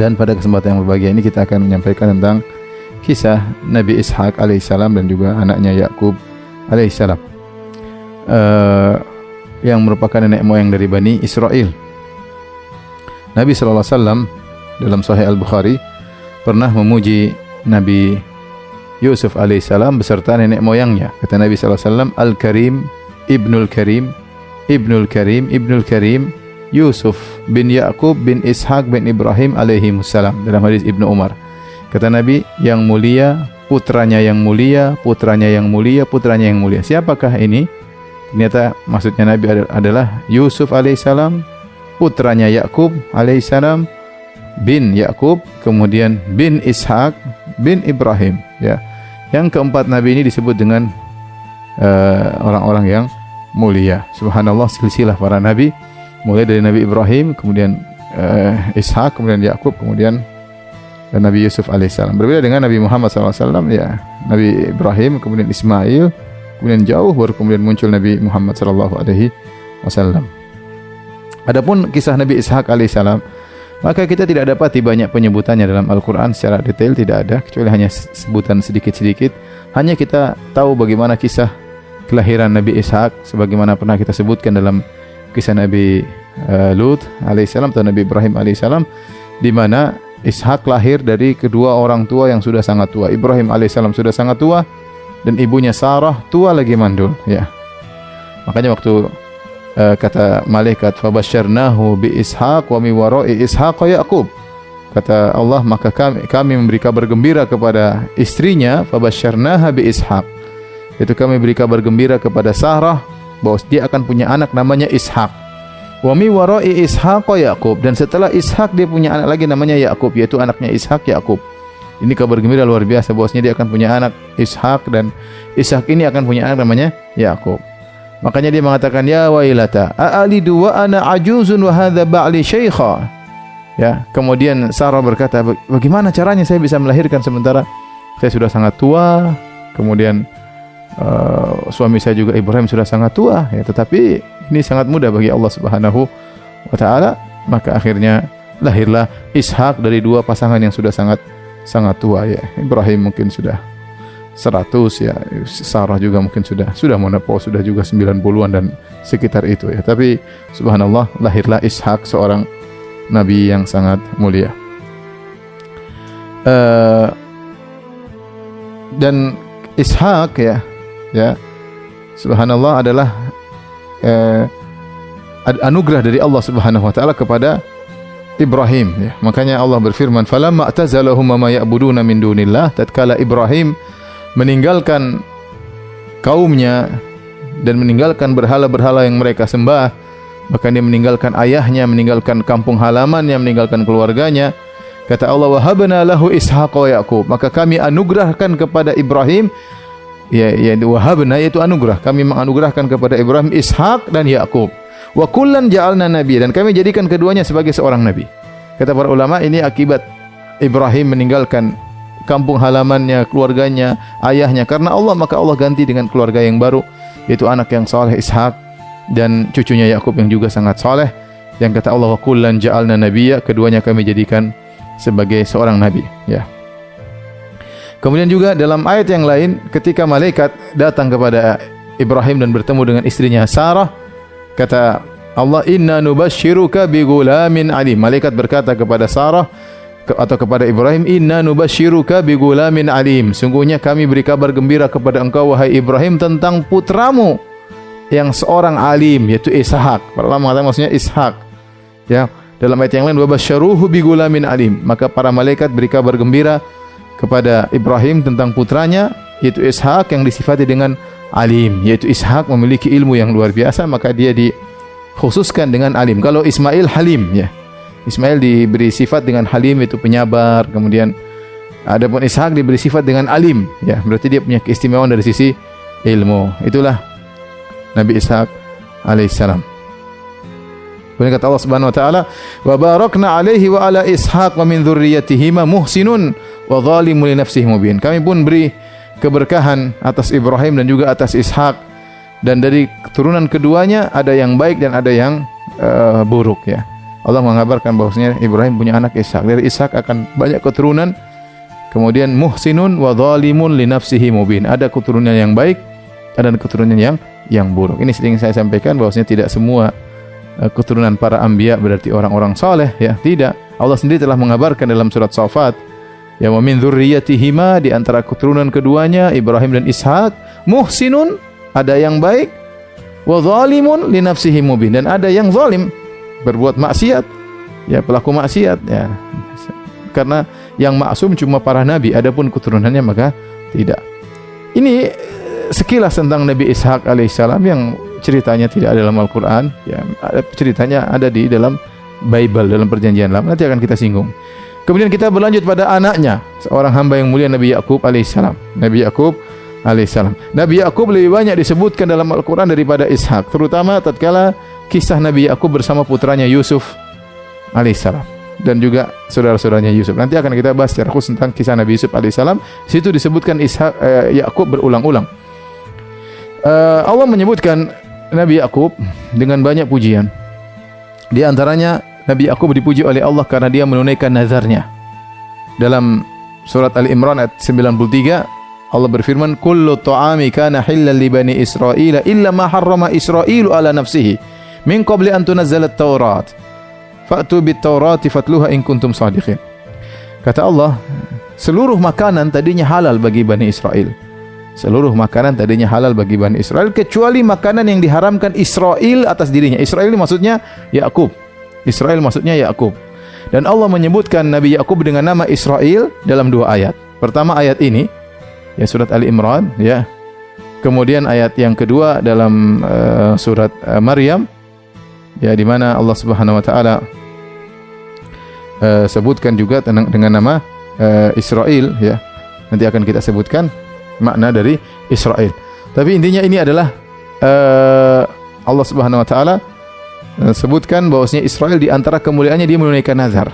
Dan pada kesempatan yang berbahagia ini kita akan menyampaikan tentang kisah Nabi Ishaq alaihissalam dan juga anaknya Yakub alaihissalam, yang merupakan nenek moyang dari Bani Israel. Nabi SAW dalam Sahih Al-Bukhari pernah memuji Nabi Yusuf alaihissalam beserta nenek moyangnya. Kata Nabi SAW, Al-Karim, Ibnul Karim, Ibnul Karim, Ibnul Karim, Yusuf bin Yakub bin Ishaq bin Ibrahim alaihimussalam, dalam hadis Ibnu Umar. Kata Nabi, yang mulia, putranya yang mulia, putranya yang mulia, putranya yang mulia. Siapakah ini? Ternyata maksudnya Nabi adalah Yusuf alaihissalam, putranya Yakub alaihissalam, bin Yakub, kemudian bin Ishaq, bin Ibrahim. Ya, yang keempat Nabi ini disebut dengan orang-orang yang mulia. Subhanallah, silsilah para Nabi, mulai dari Nabi Ibrahim, kemudian Ishaq, kemudian Yakub, kemudian Nabi Yusuf alaihissalam. Berbeda dengan Nabi Muhammad SAW, ya, Nabi Ibrahim, kemudian Ismail, kemudian jauh baru kemudian muncul Nabi Muhammad SAW. Adapun kisah Nabi Ishaq alaihissalam, maka kita tidak dapati banyak penyebutannya dalam Al-Quran secara detail, tidak ada, kecuali hanya sebutan sedikit-sedikit. Hanya kita tahu bagaimana kisah kelahiran Nabi Ishaq, sebagaimana pernah kita sebutkan dalam kisah Nabi Lut alaihissalam atau Nabi Ibrahim alaihissalam, di mana Ishaq lahir dari kedua orang tua yang sudah sangat tua. Ibrahim alaihissalam sudah sangat tua dan ibunya Sarah tua lagi mandul. Ya, makanya waktu kata malaikat, fabasyarnahu bi Ishaq wa mi wara'i Ishaq Yaqub. Kata Allah, maka kami memberi kabar gembira kepada istrinya, fabasyarnaha bi Ishaq. Itu kami beri kabar gembira kepada Sarah bahwa dia akan punya anak namanya Ishaq. Wa mi wara'i Ishaq Yaqub, dan setelah Ishaq dia punya anak lagi namanya Yakub, yaitu anaknya Ishaq Yakub. Ini kabar gembira luar biasa bahwasanya dia akan punya anak Ishaq, dan Ishaq ini akan punya anak namanya Yakub. Makanya dia mengatakan, ya wailata a'alidu wa ana ajuzun wa hadza ba'li syaikha. Ya, kemudian Sarah berkata, bagaimana caranya saya bisa melahirkan sementara saya sudah sangat tua, kemudian suami saya juga Ibrahim sudah sangat tua, ya, tetapi ini sangat mudah bagi Allah Subhanahu wa taala. Maka akhirnya lahirlah Ishaq dari dua pasangan yang sudah sangat tua, ya. Ibrahim mungkin sudah 100, ya. Sarah juga mungkin sudah menopause, sudah juga 90-an dan sekitar itu, ya. Tapi subhanallah, lahirlah Ishaq, seorang nabi yang sangat mulia. Dan Ishaq, ya, subhanallah, adalah anugerah dari Allah Subhanahu wa taala kepada Ibrahim, ya. Makanya Allah berfirman, falamma atazalahum ma ya'buduna min dunillah, tatkala Ibrahim meninggalkan kaumnya dan meninggalkan berhala-berhala yang mereka sembah, bahkan dia meninggalkan ayahnya, meninggalkan kampung halamannya, meninggalkan keluarganya. Kata Allah, wahabna lahu Ishaq wa Yaqub, maka kami anugerahkan kepada Ibrahim, ya wahabna, yaitu anugerah, kami menganugerahkan kepada Ibrahim Ishaq dan Yaqub. Wa kullan ja'alna nabiy, dan kami jadikan keduanya sebagai seorang nabi. Kata para ulama, ini akibat Ibrahim meninggalkan kampung halamannya, keluarganya, ayahnya karena Allah, maka Allah ganti dengan keluarga yang baru, yaitu anak yang saleh Ishaq dan cucunya Yakub yang juga sangat saleh. Yang kata Allah, wa kullan ja'alna nabiyya, keduanya kami jadikan sebagai seorang nabi, ya. Kemudian juga dalam ayat yang lain, ketika malaikat datang kepada Ibrahim dan bertemu dengan istrinya Sarah, kata Allah, inna nubashiruka bi gulamin alim. Malaikat berkata kepada Sarah atau kepada Ibrahim, inna nubashiruka bi gulamin alim, sungguhnya kami beri kabar gembira kepada engkau wahai Ibrahim tentang putramu yang seorang alim, yaitu Ishaq. Para ulama mengatakan maksudnya Ishaq, ya. Dalam ayat yang lain, wa basyaruhu bi gulamin alim, maka para malaikat beri kabar gembira kepada Ibrahim tentang putranya, yaitu Ishaq, yang disifati dengan alim, yaitu Ishaq memiliki ilmu yang luar biasa, maka dia dikhususkan dengan alim. Kalau Ismail halim, ya, Ismail diberi sifat dengan halim, itu penyabar. Kemudian adapun Ishaq diberi sifat dengan alim, ya, berarti dia punya keistimewaan dari sisi ilmu. Itulah Nabi Ishaq alaihissalam. Kemudian kata Allah Subhanahu wa taala, wa barakna alaihi wa ala Ishaq wa min dzurriyyatihima muhsinun wa zalimun li nafsihi mubin. Kami pun beri keberkahan atas Ibrahim dan juga atas Ishaq, dan dari keturunan keduanya ada yang baik dan ada yang buruk, ya. Allah mengabarkan bahwasanya Ibrahim punya anak Ishak. Dari Ishak akan banyak keturunan. Kemudian muhsinun wa zalimun li nafsihi mubin. Ada keturunan yang baik, ada keturunan yang buruk. Ini sering saya sampaikan bahwasanya tidak semua keturunan para anbiya berarti orang-orang saleh, ya. Tidak. Allah sendiri telah mengabarkan dalam surat Shafat, ya, wa min dzurriyyatihima, di antara keturunan keduanya Ibrahim dan Ishak, muhsinun, ada yang baik, wa zalimun li nafsihi mubin, dan ada yang zalim, berbuat maksiat, ya, pelaku maksiat, ya. Karena yang maksum cuma para nabi, adapun keturunannya maka tidak. Ini sekilas tentang Nabi Ishak alaihissalam yang ceritanya tidak ada dalam Al-Quran, ya, ceritanya ada di dalam Bible, dalam perjanjian lama. Nanti akan kita singgung. Kemudian kita berlanjut pada anaknya, seorang hamba yang mulia, Nabi Yakub alaihissalam. Nabi Yakub alaihissalam. Nabi Yakub lebih banyak disebutkan dalam Al-Quran daripada Ishak, terutama tatkala kisah Nabi Yakub bersama putranya Yusuf alaihissalam dan juga saudara-saudaranya Yusuf. Nanti akan kita bahas secara khusus tentang kisah Nabi Yusuf alaihissalam. Situ disebutkan Yakub berulang-ulang. Allah menyebutkan Nabi Yakub dengan banyak pujian. Di antaranya Nabi Yakub dipuji oleh Allah karena dia menunaikan nazarnya. Dalam surat Al-Imran ayat 93, Allah berfirman, "Kullu ta'ami kana halal li bani Israil illa ma harrama Israilu ala nafsihi min qabli an tunazzala at-Taurat. Fa'tu bit-Taurati fatluha in kuntum shadiqin." Kata Allah, seluruh makanan tadinya halal bagi Bani Israel. Seluruh makanan tadinya halal bagi Bani Israel kecuali makanan yang diharamkan Israel atas dirinya. Israel ini maksudnya Yakub. Israel maksudnya Yakub. Dan Allah menyebutkan Nabi Yakub dengan nama Israel dalam dua ayat. Pertama ayat ini, ya, surat Ali Imran, ya. Kemudian ayat yang kedua dalam surat Maryam, ya, di mana Allah Subhanahu wa taala sebutkan juga dengan nama Israel, ya. Nanti akan kita sebutkan makna dari Israel. Tapi intinya ini adalah Allah Subhanahu wa taala sebutkan bahwasanya Israel di antara kemuliaannya dia menunaikan nazar.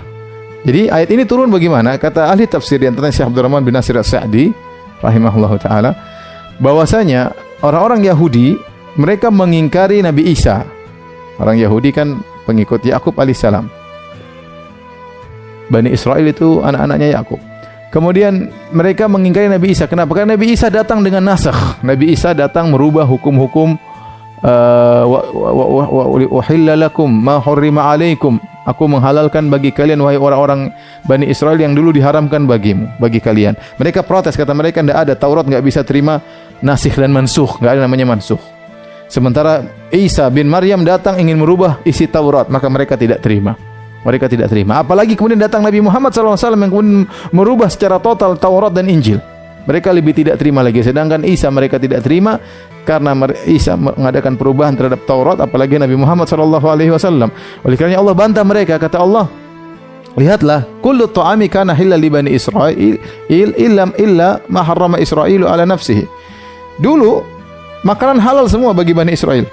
Jadi ayat ini turun bagaimana? Kata ahli tafsir di antaranya Syekh Abdurrahman bin Nasir As-Sa'di rahimahullahu taala, bahwasanya orang-orang Yahudi mereka mengingkari Nabi Isa. Orang Yahudi kan pengikut Yakub alaihissalam. Bani Israel itu anak-anaknya Yakub. Kemudian mereka mengingkari Nabi Isa. Kenapa? Karena Nabi Isa datang dengan nasakh. Nabi Isa datang merubah hukum-hukum. Uhilla lakum ma hurrima alaikum. Aku menghalalkan bagi kalian wahai orang-orang Bani Israel yang dulu diharamkan bagimu, bagi kalian. Mereka protes, kata mereka tidak ada, Taurat enggak bisa terima nasikh dan mansukh, enggak ada namanya mansukh. Sementara Isa bin Maryam datang ingin merubah isi Taurat, maka mereka tidak terima. Mereka tidak terima. Apalagi kemudian datang Nabi Muhammad SAW yang kemudian merubah secara total Taurat dan Injil. Mereka lebih tidak terima lagi. Sedangkan Isa mereka tidak terima karena Isa mengadakan perubahan terhadap Taurat, apalagi Nabi Muhammad SAW. Oleh kerana Allah bantah mereka, kata Allah, lihatlah, kullu ta'ami kana halal li bani Israil illa ma harrama Israilu ala nafsihi. Dulu makanan halal semua bagi Bani Israel.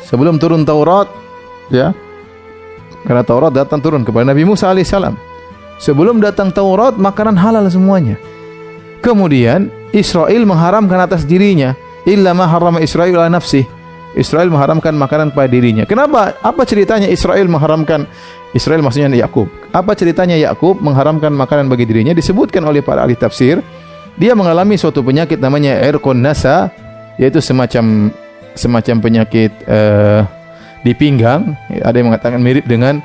Sebelum turun Taurat, ya. Karena Taurat datang turun kepada Nabi Musa alaihissalam. Sebelum datang Taurat, makanan halal semuanya. Kemudian Israel mengharamkan atas dirinya, illa ma harrama Israil ala nafsih. Israel mengharamkan makanan pada dirinya. Kenapa? Apa ceritanya Israel mengharamkan? Israel maksudnya Yakub. Apa ceritanya Yakub mengharamkan makanan bagi dirinya? Disebutkan oleh para ahli tafsir, dia mengalami suatu penyakit namanya irqun nasa, yaitu semacam penyakit di pinggang. Ada yang mengatakan mirip dengan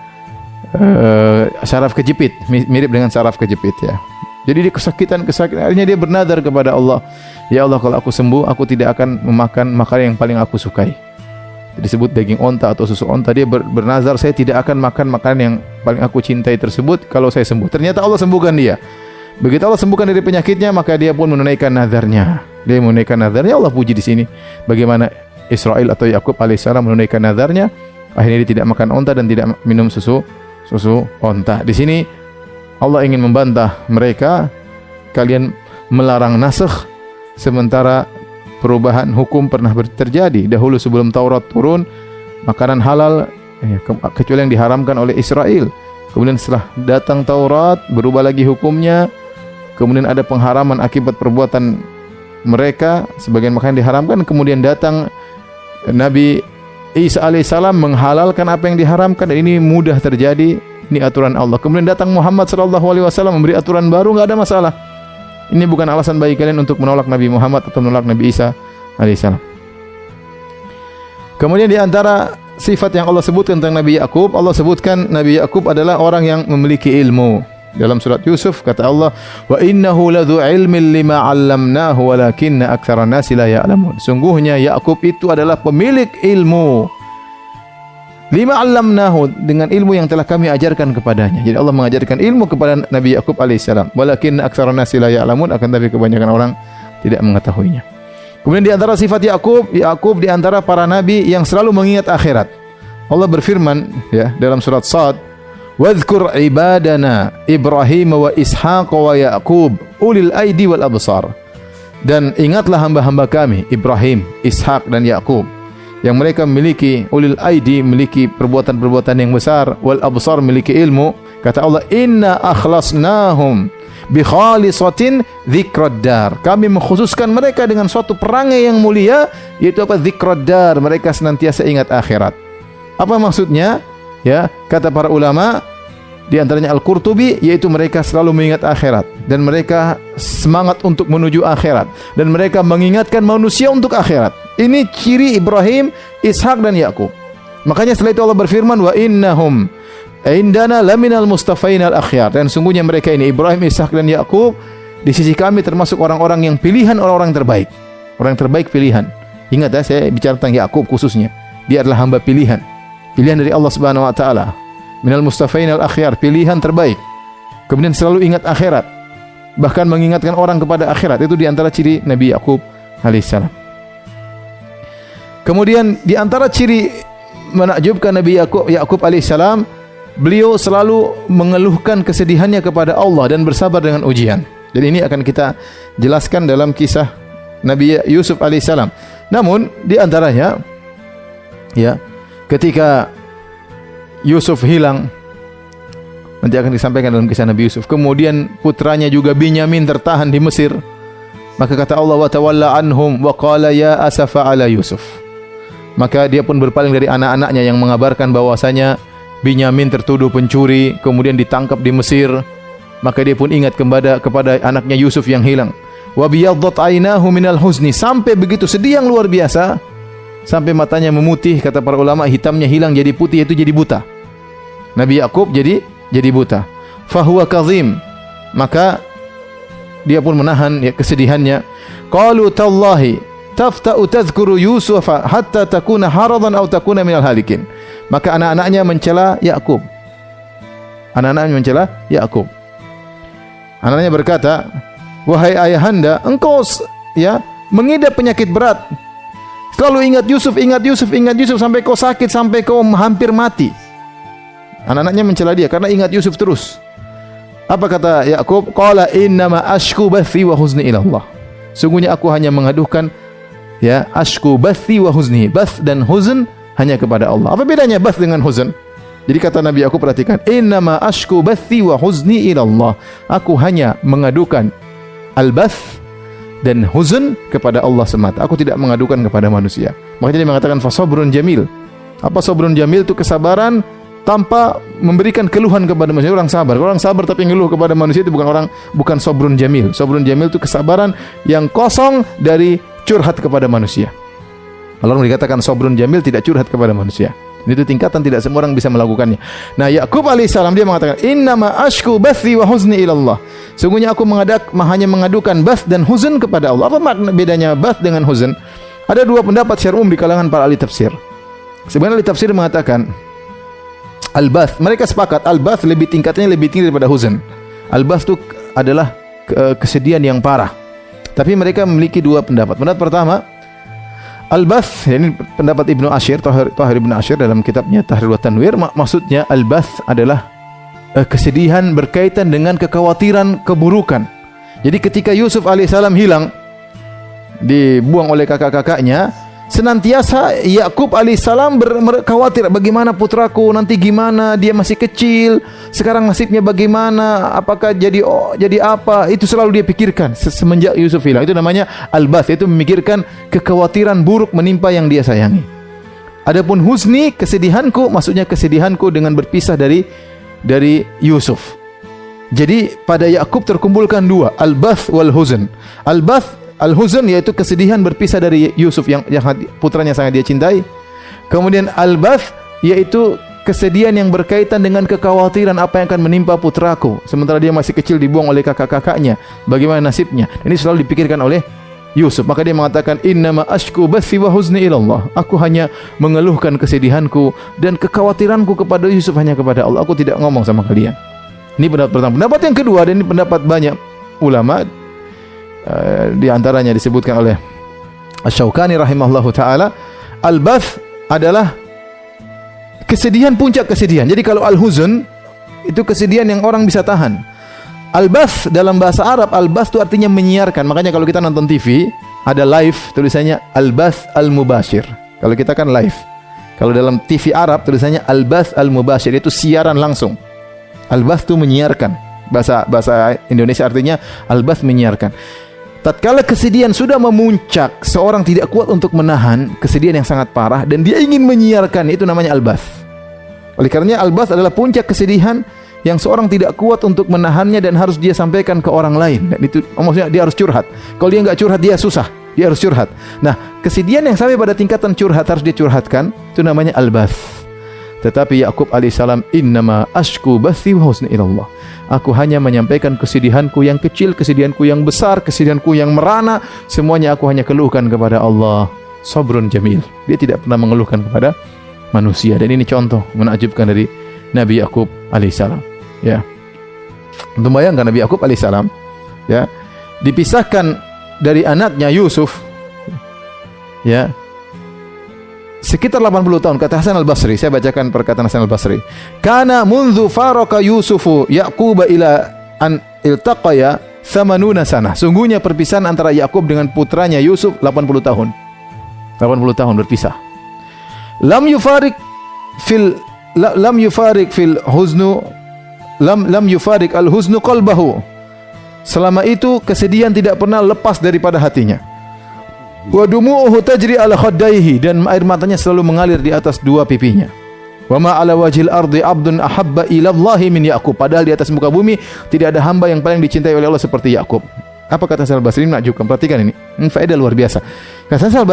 saraf kejepit, mirip dengan saraf kejepit, ya. Jadi dia kesakitan, akhirnya dia bernazar kepada Allah, ya Allah, kalau aku sembuh, aku tidak akan memakan makanan yang paling aku sukai. Disebut daging onta atau susu onta. Dia bernazar, saya tidak akan makan makanan yang paling aku cintai tersebut kalau saya sembuh. Ternyata Allah sembuhkan dia. Begitu Allah sembuhkan dari penyakitnya, maka dia pun menunaikan nazarnya. Dia menunaikan nazarnya. Allah puji di sini bagaimana Israel atau Yakub alaihissalam menunaikan nazarnya. Akhirnya dia tidak makan onta dan tidak minum susu onta. Di sini Allah ingin membantah mereka, kalian melarang nasakh sementara perubahan hukum pernah terjadi. Dahulu sebelum Taurat turun, makanan halal kecuali yang diharamkan oleh Israel. Kemudian setelah datang Taurat, berubah lagi hukumnya. Kemudian ada pengharaman akibat perbuatan mereka, sebagian makanan diharamkan. Kemudian datang Nabi Isa alaihissalam menghalalkan apa yang diharamkan dan ini mudah terjadi, ini aturan Allah. Kemudian datang Muhammad sallallahu alaihi wasallam memberi aturan baru, enggak ada masalah. Ini bukan alasan bagi kalian untuk menolak Nabi Muhammad atau menolak Nabi Isa alaihissalam. Kemudian di antara sifat yang Allah sebutkan tentang Nabi Yakub, Allah sebutkan Nabi Yakub adalah orang yang memiliki ilmu. Dalam surat Yusuf kata Allah, "Wa innahu ladzu ilmin lima 'allamnahu walakinna aktsaran nasi la ya'lamun." Sungguhnya Yakub itu adalah pemilik ilmu. Lima 'allamnahu, dengan ilmu yang telah kami ajarkan kepadanya. Jadi Allah mengajarkan ilmu kepada Nabi Yakub alaihissalam. Walakinna aktsaran nasi la ya'lamun, akan tapi kebanyakan orang tidak mengetahuinya. Kemudian di antara sifat Yakub di antara para nabi yang selalu mengingat akhirat. Allah berfirman ya dalam surat Shad, "Wadhkur ibadana Ibrahim wa Ishaq wa Yaqub ulil aidi wal absar." Dan ingatlah hamba-hamba kami Ibrahim, Ishak dan Yaqub yang mereka memiliki ulil aidi, memiliki perbuatan-perbuatan yang besar, wal absar, memiliki ilmu. Kata Allah, "Inna akhlasnahum bi khalisatin dzikrad dar." Kami mengkhususkan mereka dengan suatu perangai yang mulia, yaitu apa? Dzikrad dar, mereka senantiasa ingat akhirat. Apa maksudnya? Ya, kata para ulama di antaranya Al-Qurtubi, yaitu mereka selalu mengingat akhirat dan mereka semangat untuk menuju akhirat dan mereka mengingatkan manusia untuk akhirat. Ini ciri Ibrahim, Ishak dan Yakub. Makanya setelah itu Allah berfirman, "Wa innahum indana laminal mustafainal akhyar." Dan sungguhnya mereka ini Ibrahim, Ishak dan Yakub di sisi kami termasuk orang-orang yang pilihan, orang-orang terbaik. Orang terbaik pilihan. Ingat ya, saya bicara tentang Yakub khususnya. Dia adalah hamba pilihan. Pilihan dari Allah Subhanahu wa taala. Minal mustafainal akhyar, pilihan terbaik. Kemudian selalu ingat akhirat. Bahkan mengingatkan orang kepada akhirat. Itu di antara ciri Nabi Yakub alaihissalam. Kemudian di antara ciri menakjubkan Nabi Yakub alaihissalam, beliau selalu mengeluhkan kesedihannya kepada Allah dan bersabar dengan ujian. Jadi ini akan kita jelaskan dalam kisah Nabi Yusuf alaihissalam. Namun di antaranya ya, ketika Yusuf hilang, nanti akan disampaikan dalam kisah Nabi Yusuf. Kemudian putranya juga Binyamin tertahan di Mesir. Maka kata Allah, "Wa tawalla anhum wa qala ya asafa ala Yusuf." Maka dia pun berpaling dari anak-anaknya yang mengabarkan bahwasanya Binyamin tertuduh pencuri, kemudian ditangkap di Mesir. Maka dia pun ingat kepada anaknya Yusuf yang hilang. Wa biyaddat ainahu minal huzni, sampai begitu sedih yang luar biasa, sampai matanya memutih, kata para ulama, hitamnya hilang jadi putih, itu jadi buta. Nabi Yakub jadi buta. Fahuwa kazim, maka dia pun menahan ya, kesedihannya. Qalu tallahi tafta'u tadhkuru Yusufa hatta takuna haradan aw takuna minal halikin. Maka anak-anaknya mencela Yakub. Anak-anaknya berkata, "Wahai ayahanda, engkau ya mengidap penyakit berat. Selalu ingat Yusuf sampai kau sakit, sampai kau hampir mati." Anak-anaknya mencela dia karena ingat Yusuf terus. Apa kata Yakub? Qala innama ashku bathi wa huzni ila Allah. Sungguhnya aku hanya mengadukan ya ashku bathi wa huzni. Bath dan huzn hanya kepada Allah. Apa bedanya bath dengan huzn? Jadi kata Nabi Yakub, perhatikan, innama ashku bathi wa huzni ila Allah. Aku hanya mengadukan al-bath dan huzn kepada Allah semata. Aku tidak mengadukan kepada manusia. Makanya dia mengatakan fasabrun jamil. Apa sabrun jamil? Itu kesabaran tanpa memberikan keluhan kepada manusia. Orang sabar. Kalau orang sabar tapi ngeluh kepada manusia itu bukan sabrun jamil. Sabrun jamil itu kesabaran yang kosong dari curhat kepada manusia. Kalau orang dikatakan sabrun jamil, tidak curhat kepada manusia. Itu tingkatan tidak semua orang bisa melakukannya. Nah, Yakub alaihissalam dia mengatakan, "Innama ashku bathi wa huzni ila Allah." Sungguhnya aku hanya mengadukan bath dan huzn kepada Allah. Apa makna bedanya bath dengan huzn? Ada dua pendapat secara umum di kalangan para ahli tafsir. Sebenarnya ahli tafsir mengatakan al-bath, mereka sepakat al-bath tingkatnya lebih tinggi daripada huzn. Al-bath itu adalah kesedihan yang parah. Tapi mereka memiliki dua pendapat. Pendapat pertama, al-bath, ini pendapat Ibnu Ashir, Tahir Ibnu Ashir dalam kitabnya Tahrir wa Tanwir, maksudnya al-bath adalah kesedihan berkaitan dengan kekhawatiran keburukan. Jadi ketika Yusuf alaihissalam hilang, dibuang oleh kakak-kakaknya, senantiasa Yakub alaihissalam khawatir, bagaimana putraku nanti, gimana dia masih kecil, sekarang nasibnya bagaimana, apakah jadi apa, itu selalu dia pikirkan semenjak Yusuf hilang. Itu namanya al-bath, itu memikirkan kekhawatiran buruk menimpa yang dia sayangi. Adapun huzni, kesedihanku, maksudnya kesedihanku dengan berpisah dari Yusuf. Jadi pada Yakub terkumpulkan dua, al-bath wal huzn. Al-bath, al-huzn yaitu kesedihan berpisah dari Yusuf yang putranya sangat dia cintai. Kemudian al-bath yaitu kesedihan yang berkaitan dengan kekhawatiran apa yang akan menimpa putraku sementara dia masih kecil, dibuang oleh kakak-kakaknya. Bagaimana nasibnya? Ini selalu dipikirkan oleh Yusuf. Maka dia mengatakan, innama ashku bathi wa huzni ilallah. Aku hanya mengeluhkan kesedihanku dan kekhawatiranku kepada Yusuf hanya kepada Allah. Aku tidak ngomong sama kalian. Ini pendapat pertama. Pendapat yang kedua, dan ini pendapat banyak ulama, di antaranya disebutkan oleh Asy-Syaukani rahimahullahu taala, al-bath adalah kesedihan, puncak kesedihan. Jadi kalau al-huzn itu kesedihan yang orang bisa tahan. Al-bath dalam bahasa Arab, al-bath itu artinya menyiarkan. Makanya kalau kita nonton TV ada live, tulisannya al-bath al-mubashir. Kalau kita kan live. Kalau dalam TV Arab tulisannya al-bath al-mubashir, itu siaran langsung. Al-bath itu menyiarkan. Bahasa Indonesia artinya al-bath menyiarkan. Tatkala kesedihan sudah memuncak, seorang tidak kuat untuk menahan kesedihan yang sangat parah dan dia ingin menyiarkan, itu namanya al-bath. Oleh karenanya al-bath adalah puncak kesedihan yang seorang tidak kuat untuk menahannya dan harus dia sampaikan ke orang lain. Dan itu maksudnya dia harus curhat. Kalau dia enggak curhat, dia susah. Dia harus curhat. Nah, kesedihan yang sampai pada tingkatan curhat harus dia curhatkan, itu namanya al-bath. Tetapi Yakub alaihissalam, innama ashku bathi wa huzni ilallah. Aku hanya menyampaikan kesedihanku yang kecil, kesedihanku yang besar, kesedihanku yang merana, semuanya aku hanya keluhkan kepada Allah. Sabrun jamil. Dia tidak pernah mengeluhkan kepada manusia. Dan ini contoh menakjubkan dari Nabi Yakub alaihissalam. Ya, untuk bayangkan Nabi Yakub alaihissalam, ya, dipisahkan dari anaknya Yusuf, ya, sekitar 80 tahun. Kata Hasan al-Basri, saya bacakan perkataan Hasan al-Basri. Kana munzu faraka Yusufu Yaquba ila an iltaqaya 80 sana. Sungguhnya perpisahan antara Yakub dengan putranya Yusuf 80 tahun. 80 tahun berpisah. Lam yufarik fil huznu lam yufarik al-huznu qalbahu. Selama itu kesedihan tidak pernah lepas daripada hatinya. Wa dumu'uhu tajri ala khaddaihi, dan air matanya selalu mengalir di atas dua pipinya. Wa ma ala wajhil ardi abdun ahabba ila Allahi min Yaqub. Padahal di atas muka bumi tidak ada hamba yang paling dicintai oleh Allah seperti Yakub. Apa kata Hasan al-Basri? Menakjubkan. Perhatikan ini. Faedah luar biasa. Kata Hasan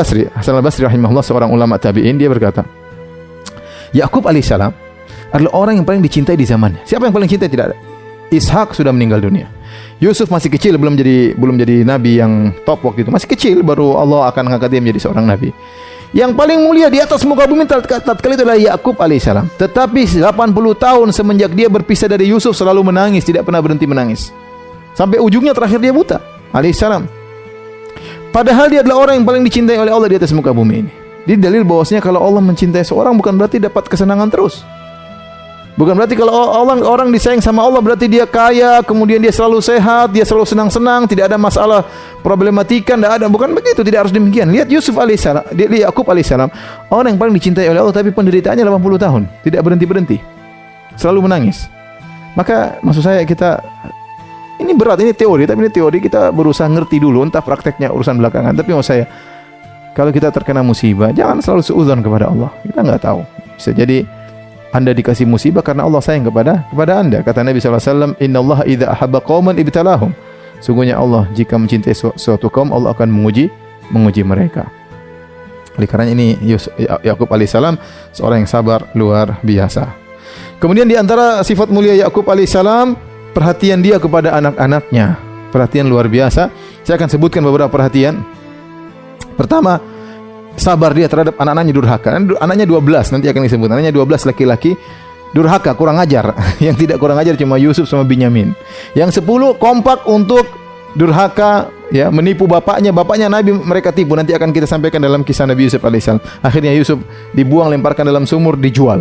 al-Basri rahimahullah, seorang ulama tabi'in, dia berkata, Yakub alaihissalam adalah orang yang paling dicintai di zamannya. Siapa yang paling cintai? Tidak ada. Ishak sudah meninggal dunia. Yusuf masih kecil, belum jadi nabi yang top waktu itu. Masih kecil, baru Allah akan mengangkat dia menjadi seorang nabi. Yang paling mulia di atas muka bumi tatkala itu adalah Yakub alaihissalam. Tetapi 80 tahun semenjak dia berpisah dari Yusuf selalu menangis, tidak pernah berhenti menangis. Sampai ujungnya terakhir dia buta alaihissalam. Padahal dia adalah orang yang paling dicintai oleh Allah di atas muka bumi ini. Ini dalil bahwasanya kalau Allah mencintai seorang bukan berarti dapat kesenangan terus. Bukan berarti kalau orang disayang sama Allah berarti dia kaya, kemudian dia selalu sehat, dia selalu senang-senang, tidak ada masalah problematika, tidak ada. Bukan begitu, tidak harus demikian. Lihat Yusuf alaihissalam, lihat Yakub alaihissalam, orang yang paling dicintai oleh Allah, tapi penderitaannya 80 tahun, tidak berhenti-berhenti, selalu menangis. Maka maksud saya, kita ini berat, ini teori, tapi ini teori kita berusaha ngerti dulu, entah prakteknya urusan belakangan. Tapi maksud saya, kalau kita terkena musibah, jangan selalu suudzon kepada Allah. Kita nggak tahu, bisa jadi Anda dikasih musibah karena Allah sayang kepada Anda. Kata Nabi SAW, Innallaha idza ahabba qauman ibtalahum. Sungguhnya Allah jika mencintai suatu kaum, Allah akan menguji mereka. Oleh karena ini Yakub alaihissalam seorang yang sabar luar biasa. Kemudian di antara sifat mulia Yakub alaihissalam, perhatian dia kepada anak-anaknya. Perhatian luar biasa. Saya akan sebutkan beberapa perhatian. Pertama, sabar dia terhadap anak-anaknya durhaka. Anaknya 12, nanti akan disebut. Anaknya 12 laki-laki durhaka, kurang ajar. Yang tidak kurang ajar cuma Yusuf sama Binyamin. Yang 10 kompak untuk durhaka, ya, menipu bapaknya. Bapaknya Nabi mereka tipu. Nanti akan kita sampaikan dalam kisah Nabi Yusuf alaihissalam. Akhirnya Yusuf dibuang, lemparkan dalam sumur, dijual.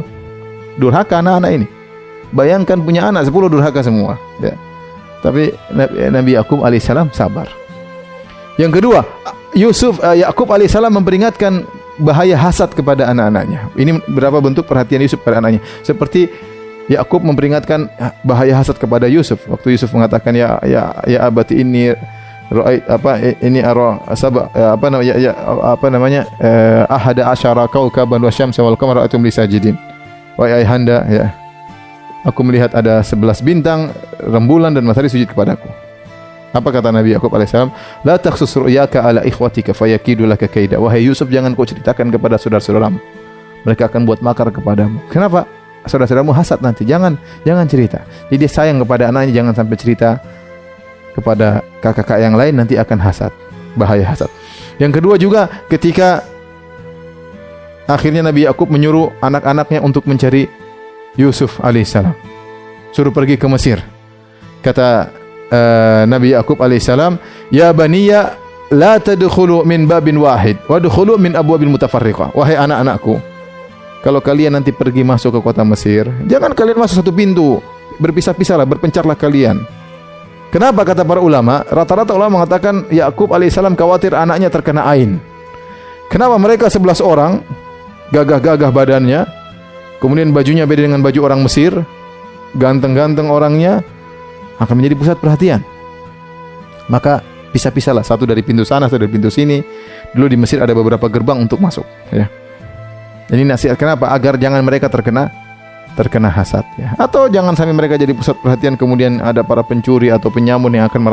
Durhaka anak-anak ini. Bayangkan punya anak 10 durhaka semua, ya. Tapi Nabi Yakub alaihissalam sabar. Yang kedua, Yakub alaihissalam memperingatkan bahaya hasad kepada anak-anaknya. Ini berapa bentuk perhatian Yusuf pada anaknya. Seperti Yakub memperingatkan bahaya hasad kepada Yusuf. Waktu Yusuf mengatakan ya abati inni ini ahada asyara kaukaban wasyamsa wal qamara ra'aitum li sajidin. Wahai ayahanda, ya, aku melihat ada 11 bintang, rembulan dan matahari sujud kepadaku. Apa kata Nabi Yakub alaihissalam? La takhsus ru'yaka ala ikhwatika fayakidu laka kaida. Wahai Yusuf, jangan kau ceritakan kepada saudara-saudaramu. Mereka akan buat makar kepadamu. Kenapa? Saudara-saudaramu hasad nanti. Jangan cerita. Jadi dia sayang kepada anaknya, jangan sampai cerita kepada kakak-kakak yang lain, nanti akan hasad. Bahaya hasad. Yang kedua juga ketika akhirnya Nabi Yakub menyuruh anak-anaknya untuk mencari Yusuf alaihissalam. Suruh pergi ke Mesir. Kata Nabi Yakub alaihissalam, ya baniya la tadkhulu min babin wahid wadkhulu min abwabin mutafarriqah. Wahai anak-anakku, kalau kalian nanti pergi masuk ke kota Mesir, jangan kalian masuk satu pintu, berpisah-pisahlah, berpencarlah kalian. Kenapa? Kata para ulama, rata-rata ulama mengatakan Yakub alaihissalam khawatir anaknya terkena ain. Kenapa? Mereka 11 orang, gagah-gagah badannya, kemudian bajunya beda dengan baju orang Mesir, ganteng-ganteng orangnya, akan menjadi pusat perhatian. Maka pisah-pisahlah, satu dari pintu sana, satu dari pintu sini. Dulu di Mesir ada beberapa gerbang untuk masuk, ya. Ini nasihat kenapa? Agar jangan mereka terkena hasad, ya. Atau jangan sampai mereka jadi pusat perhatian, kemudian ada para pencuri atau penyamun yang akan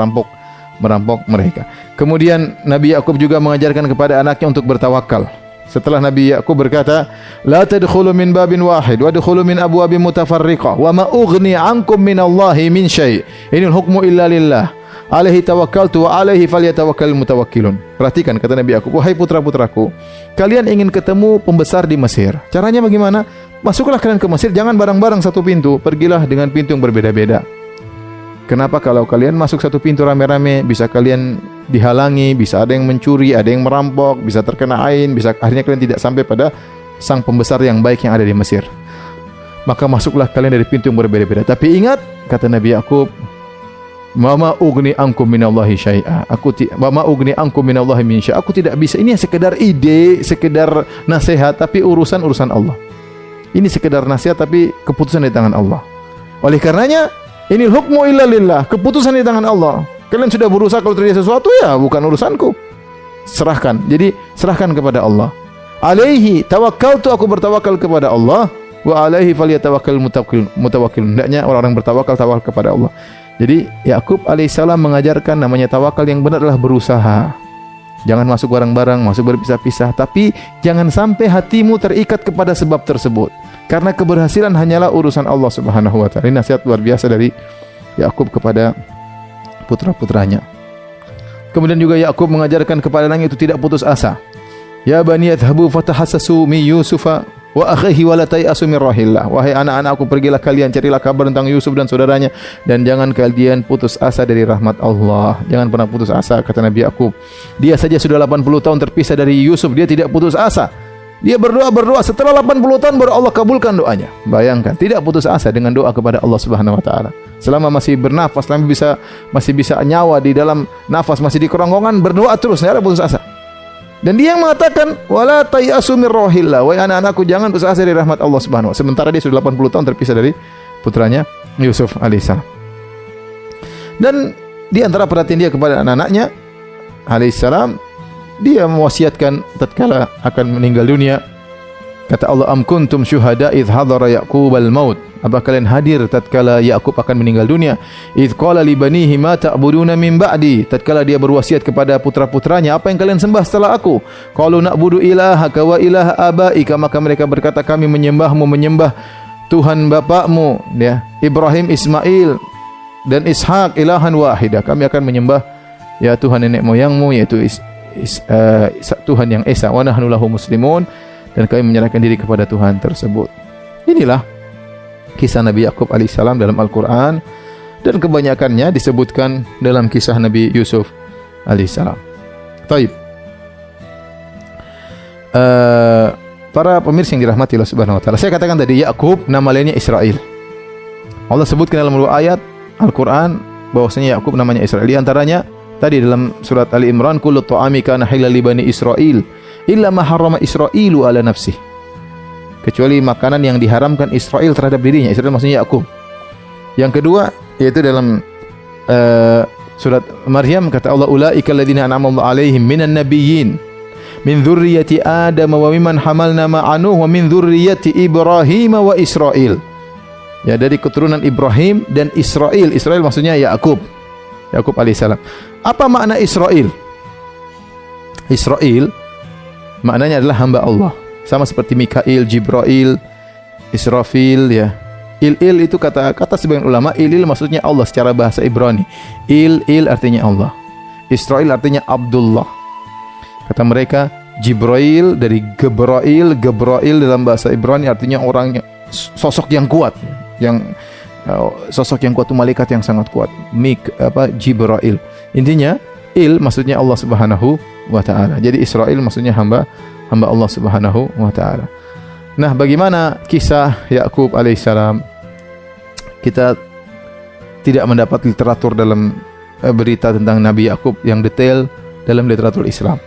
merampok mereka. Kemudian Nabi Yakub juga mengajarkan kepada anaknya untuk bertawakal. Setelah Nabi Yakub berkata, la tadkhulu min babin wahid wadkhulu min abwabin mutafarriqah wa ma ughni ankum minallahi min syai'. Inil hukmu illa lillah. Alaihi tawakkaltu wa alaihi falyatawakkalul mutawakkilun. Perhatikan kata Nabi Yakub, wahai putra-putraku, kalian ingin ketemu pembesar di Mesir. Caranya bagaimana? Masuklah kalian ke Mesir, jangan bareng-barang satu pintu, pergilah dengan pintu yang berbeda-beda. Kenapa? Kalau kalian masuk satu pintu rame-rame, bisa kalian dihalangi, bisa ada yang mencuri, ada yang merampok, bisa terkena ain, bisa akhirnya kalian tidak sampai pada sang pembesar yang baik yang ada di Mesir. Maka masuklah kalian dari pintu yang berbeda-beda. Tapi ingat, kata Nabi Yakub, "Mama ugni ankum minallahi syai'a." Mama ugni ankum minallahi min syai'. Aku tidak bisa. Ini sekedar ide, sekedar nasihat, tapi urusan Allah. Ini sekedar nasihat tapi keputusan di tangan Allah. Oleh karenanya, inil hukmu illa lillah. Keputusan di tangan Allah. Kalian sudah berusaha, kalau terjadi sesuatu ya bukan urusanku. Serahkan. Jadi serahkan kepada Allah. Alaihi tawakkaltu, aku bertawakal kepada Allah. Wa alaihi falyatawakkalul mutawakkilun. Hendaknya orang-orang bertawakal kepada Allah. Jadi Yakub alaihissalam mengajarkan namanya tawakal yang benar adalah berusaha. Jangan masuk bareng-bareng, masuk berpisah-pisah, tapi jangan sampai hatimu terikat kepada sebab tersebut. Karena keberhasilan hanyalah urusan Allah Subhanahu wa taala. Ini nasihat luar biasa dari Yakub kepada putra-putranya. Kemudian juga Yakub mengajarkan kepada anaknya itu tidak putus asa. Ya bani yadhhabu fatahassasu min Yusufa wa akhihi wa la tayasu min rahillah. Wahai anak-anakku, pergilah kalian carilah kabar tentang Yusuf dan saudaranya dan jangan kalian putus asa dari rahmat Allah. Jangan pernah putus asa, kata Nabi Yakub. Dia saja sudah 80 tahun terpisah dari Yusuf, dia tidak putus asa. Dia berdoa setelah 80 tahun baru Allah kabulkan doanya. Bayangkan, tidak putus asa dengan doa kepada Allah Subhanahu wa taala. Selama masih bernafas, selama masih bisa nyawa di dalam nafas, masih di kerongkongan, berdoa terus, tidak ada putus asa. Dan dia yang mengatakan wala tayasu mir rahillah, wahai anak-anakku jangan putus asa dari rahmat Allah Subhanahu wa taala. Sementara dia sudah 80 tahun terpisah dari putranya Yusuf alaihissalam. Dan di antara perhatian dia kepada anak-anaknya alaihissalam, dia mewasiatkan tatkala akan meninggal dunia. Kata Allah, am kuntum syuhada idh hadara Yaqubal maut. Apa kalian hadir tatkala Yakub akan meninggal dunia? Idh qala li banihi ma ta'buduna min ba'di. Tatkala dia berwasiat kepada putra-putranya, apa yang kalian sembah setelah aku? Qalu na'budu ilahaka wa ilaha abaika. Maka mereka berkata, kami menyembahmu, menyembah Tuhan bapakmu, ya, Ibrahim, Ismail dan Ishak, ilahan wahidah. Kami akan menyembah ya Tuhan nenek moyangmu, yaitu Tuhan yang esa. Wa nahnu lahu muslimun. Dan kami menyerahkan diri kepada Tuhan tersebut. Inilah kisah Nabi Yakub alaihissalam dalam Al-Quran, dan kebanyakannya disebutkan dalam kisah Nabi Yusuf alaihissalam. Taib. Para pemirsa yang dirahmati Allah Subhanahu wa taala, saya katakan tadi Yakub nama lainnya Israel. Allah sebutkan dalam beberapa ayat Al-Quran bahwasanya Yakub namanya Israel. Di antaranya tadi dalam surat Ali Imran, kullu ta'ami kana halal li bani Israil illa ma harrama Israilu ala nafsih. Kecuali makanan yang diharamkan Israel terhadap dirinya. Israel maksudnya Yakub. Yang kedua yaitu dalam Surat Maryam kata Allah, ulaika alladziina an'ama Allahu 'alaihim minan nabiyyin min dzurriyyati Adam wa mimman hamalna ma'a Nuh wa min dzurriyyati Ibrahim wa Israil. Ya, dari keturunan Ibrahim dan Israil. Israil maksudnya Yakub. Yakub alaihissalam. Apa makna Israil? Israil maknanya adalah hamba Allah. Sama seperti Mikail, Jibril, Israfil ya. Il itu kata sebagian ulama, il maksudnya Allah secara bahasa Ibrani. Il artinya Allah. Israil artinya Abdullah. Kata mereka Jibril dari Gebrail dalam bahasa Ibrani artinya orang sosok yang kuat, sosok yang kuat itu malaikat yang sangat kuat. Jibril. Intinya il maksudnya Allah Subhanahu wa taala. Jadi Israil maksudnya hamba Allah Subhanahu wa taala. Nah, bagaimana kisah Yakub alaihissalam? Kita tidak mendapat literatur dalam berita tentang Nabi Yakub yang detail dalam literatur Islam.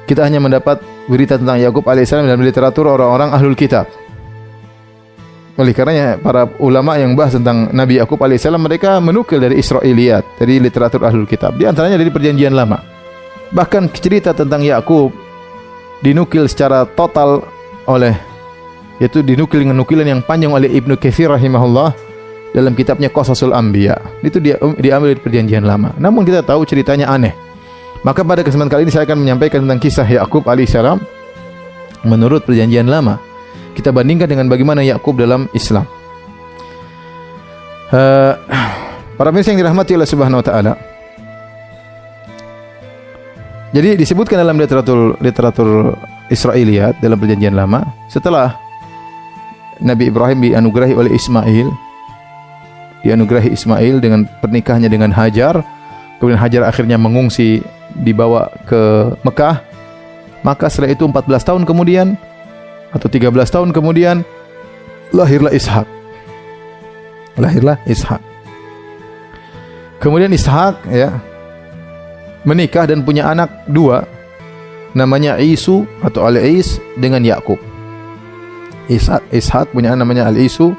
Kita hanya mendapat berita tentang Yakub alaihissalam dalam literatur orang-orang ahlul kitab. Oleh karenanya para ulama yang bahas tentang Nabi Yakub alaihissalam, mereka menukil dari Israiliyat, dari literatur ahlul kitab. Di antaranya dari Perjanjian Lama. Bahkan cerita tentang Yakub dinukil secara total yaitu dinukil dengan nukilan yang panjang oleh Ibnu Katsir rahimahullah dalam kitabnya Qasasul Anbiya. Itu diambil dari Perjanjian Lama. Namun kita tahu ceritanya aneh. Maka pada kesempatan kali ini saya akan menyampaikan tentang kisah Yakub alaihissalam menurut Perjanjian Lama. Kita bandingkan dengan bagaimana Yakub dalam Islam. Para pemirsa yang dirahmati oleh Subhanahu wa taala. Jadi disebutkan dalam literatur Israiliyat dalam Perjanjian Lama, setelah Nabi Ibrahim dianugerahi oleh Ismail dengan pernikahannya dengan Hajar, kemudian Hajar akhirnya mengungsi dibawa ke Mekah. Maka setelah itu 14 tahun kemudian atau 13 tahun kemudian lahirlah Ishak. Kemudian Ishak ya menikah dan punya anak dua, namanya Isu atau Al-Is dengan Yakub. Ishak punya anak namanya Al-Isu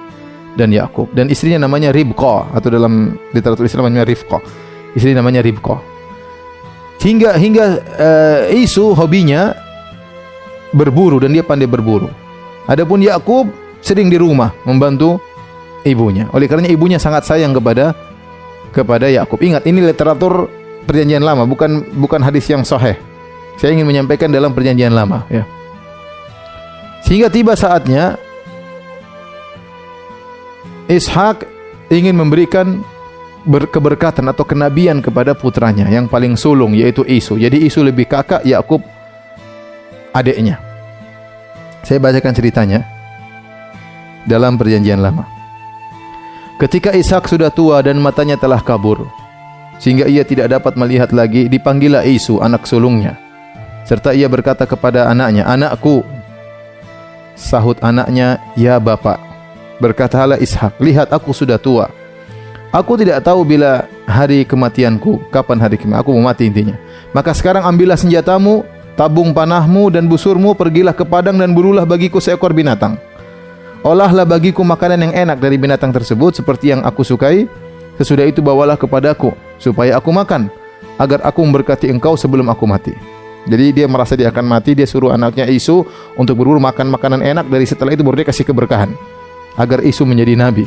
dan Yakub, dan istrinya namanya Ribqah atau dalam literatur Islam namanya Rifqah. Istri namanya Ribqah. Hingga Isu hobinya berburu dan dia pandai berburu. Adapun Yakub sering di rumah membantu ibunya. Oleh karenanya ibunya sangat sayang kepada Yakub. Ingat, ini literatur Perjanjian Lama, bukan hadis yang sahih. Saya ingin menyampaikan dalam Perjanjian Lama ya. Sehingga tiba saatnya Ishak ingin memberikan keberkatan atau kenabian kepada putranya yang paling sulung, yaitu Isu. Jadi Isu lebih kakak, Yakub adiknya. Saya bacakan ceritanya dalam Perjanjian Lama. Ketika Ishak sudah tua dan matanya telah kabur, sehingga ia tidak dapat melihat lagi, dipanggillah Isu, anak sulungnya. Serta ia berkata kepada anaknya, "Anakku." Sahut anaknya, "Ya Bapak." Berkatalah Ishak, "Lihat, aku sudah tua. Aku tidak tahu bila hari kematianku, kapan hari kematian aku mau mati intinya. Maka sekarang ambillah senjatamu, tabung panahmu dan busurmu, pergilah ke padang dan burulah bagiku seekor binatang. Olahlah bagiku makanan yang enak dari binatang tersebut seperti yang aku sukai. Sesudah itu bawalah kepadaku supaya aku makan, agar aku memberkati engkau sebelum aku mati." Jadi dia merasa dia akan mati, dia suruh anaknya Isu untuk berburu makan makanan enak, dari setelah itu baru dia kasih keberkahan agar Isu menjadi nabi.